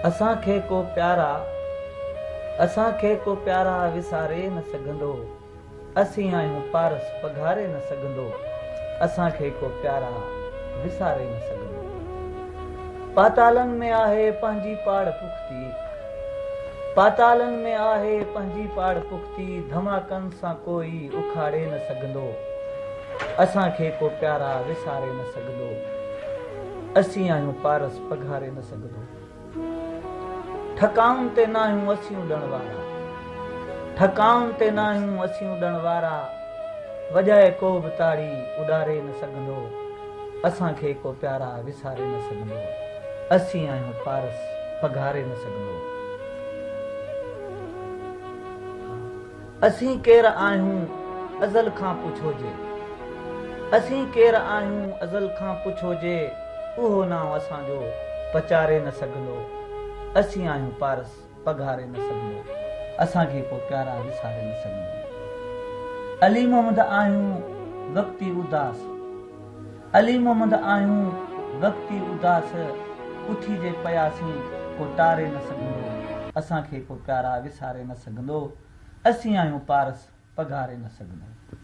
असांखे को प्यारा विसारे न सघंदो। असीं आहियूं पारस पघारे न सघंदो। असांखे को प्यारा विसारे न सघंदो। पातालन में आहे पंहिंजी पाड़ पुख्ती। पातालन में आहे पंहिंजी पाड़ पुख्ती। धमाकनि सां कोई उखाड़े न सघंदो। असांखे को प्यारा विसारे न सघंदो। असीं आहियूं पारस पघारे न सघंदो। ठकाउन ते न आहियूं असीं उॾण वारा। ठकाउन ते न आहियूं असीं उॾण वारा। वॼाए को बि ताड़ी उॾारे न सघंदो। असांखे को प्यारा विसारे न सघंदो। असीं आहियूं पारस पघारे न सघंदो। असीं केरु आहियूं अज़ल खां पुछो जे। असीं केरु आहियूं अज़ल खां पुछो जे। उहो नाम असांजो पचारे न सघंदो। असीं आहियूं पारस पघारे न सघंदो। असांखे को प्यारा विसारे न सघंदो। अली मोहम्मद आहियूं वक़्ती उदास। अली मोहम्मद आहियूं वक़्ती उदास। उथी जे पयासीं को टारे न सघंदो। असांखे को प्यारा विसारे न सघंदो। असीं आहियूं पारस पघारे न सघंदो।